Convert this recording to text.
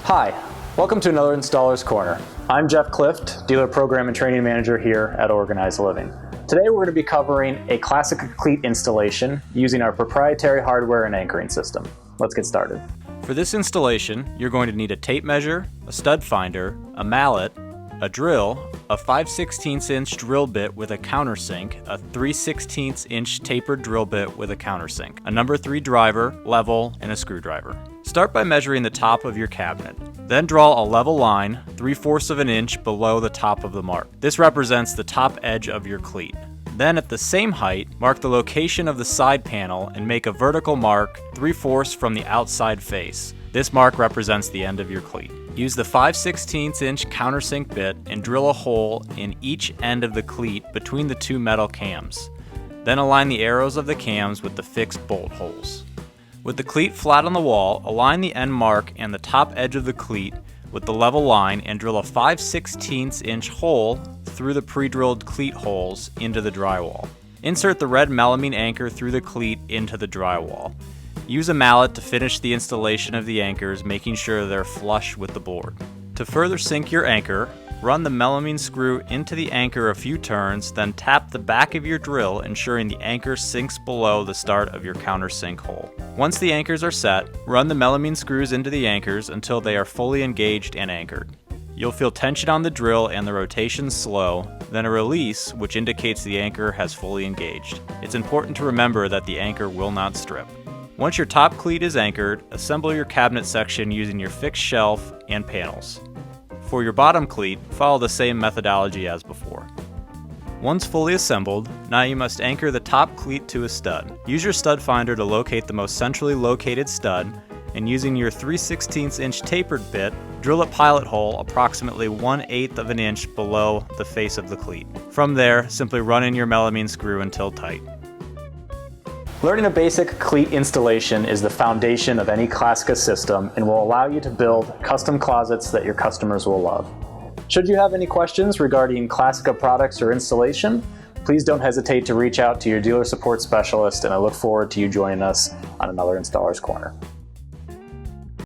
Hi, welcome to another Installer's Corner. I'm Jeff Clift, Dealer Program and Training Manager here at Organized Living. Today we're going to be covering a classic cleat installation using our proprietary hardware and anchoring system. Let's get started. For this installation, you're going to need a tape measure, a stud finder, a mallet, a drill, a 5/16 inch drill bit with a countersink, a 3/16 inch tapered drill bit with a countersink, a number 3 driver, level, and a screwdriver. Start by measuring the top of your cabinet. Then draw a level line 3/4 of an inch below the top of the mark. This represents the top edge of your cleat. Then at the same height, mark the location of the side panel and make a vertical mark 3/4 from the outside face. This mark represents the end of your cleat. Use the 5/16 inch countersink bit and drill a hole in each end of the cleat between the two metal cams. Then align the arrows of the cams with the fixed bolt holes. With the cleat flat on the wall, align the end mark and the top edge of the cleat with the level line and drill a 5/16 inch hole through the pre-drilled cleat holes into the drywall. Insert the red melamine anchor through the cleat into the drywall. Use a mallet to finish the installation of the anchors, making sure they're flush with the board. To further sink your anchor, run the melamine screw into the anchor a few turns, then tap the back of your drill, ensuring the anchor sinks below the start of your countersink hole. Once the anchors are set, run the melamine screws into the anchors until they are fully engaged and anchored. You'll feel tension on the drill and the rotation slow, then a release which indicates the anchor has fully engaged. It's important to remember that the anchor will not strip. Once your top cleat is anchored, assemble your cabinet section using your fixed shelf and panels. For your bottom cleat, follow the same methodology as before. Once fully assembled, now you must anchor the top cleat to a stud. Use your stud finder to locate the most centrally located stud, and using your 3/16 inch tapered bit, drill a pilot hole approximately 1/8 of an inch below the face of the cleat. From there, simply run in your melamine screw until tight. Learning a basic cleat installation is the foundation of any Classica system and will allow you to build custom closets that your customers will love. Should you have any questions regarding Classica products or installation, please don't hesitate to reach out to your dealer support specialist, and I look forward to you joining us on another Installer's Corner.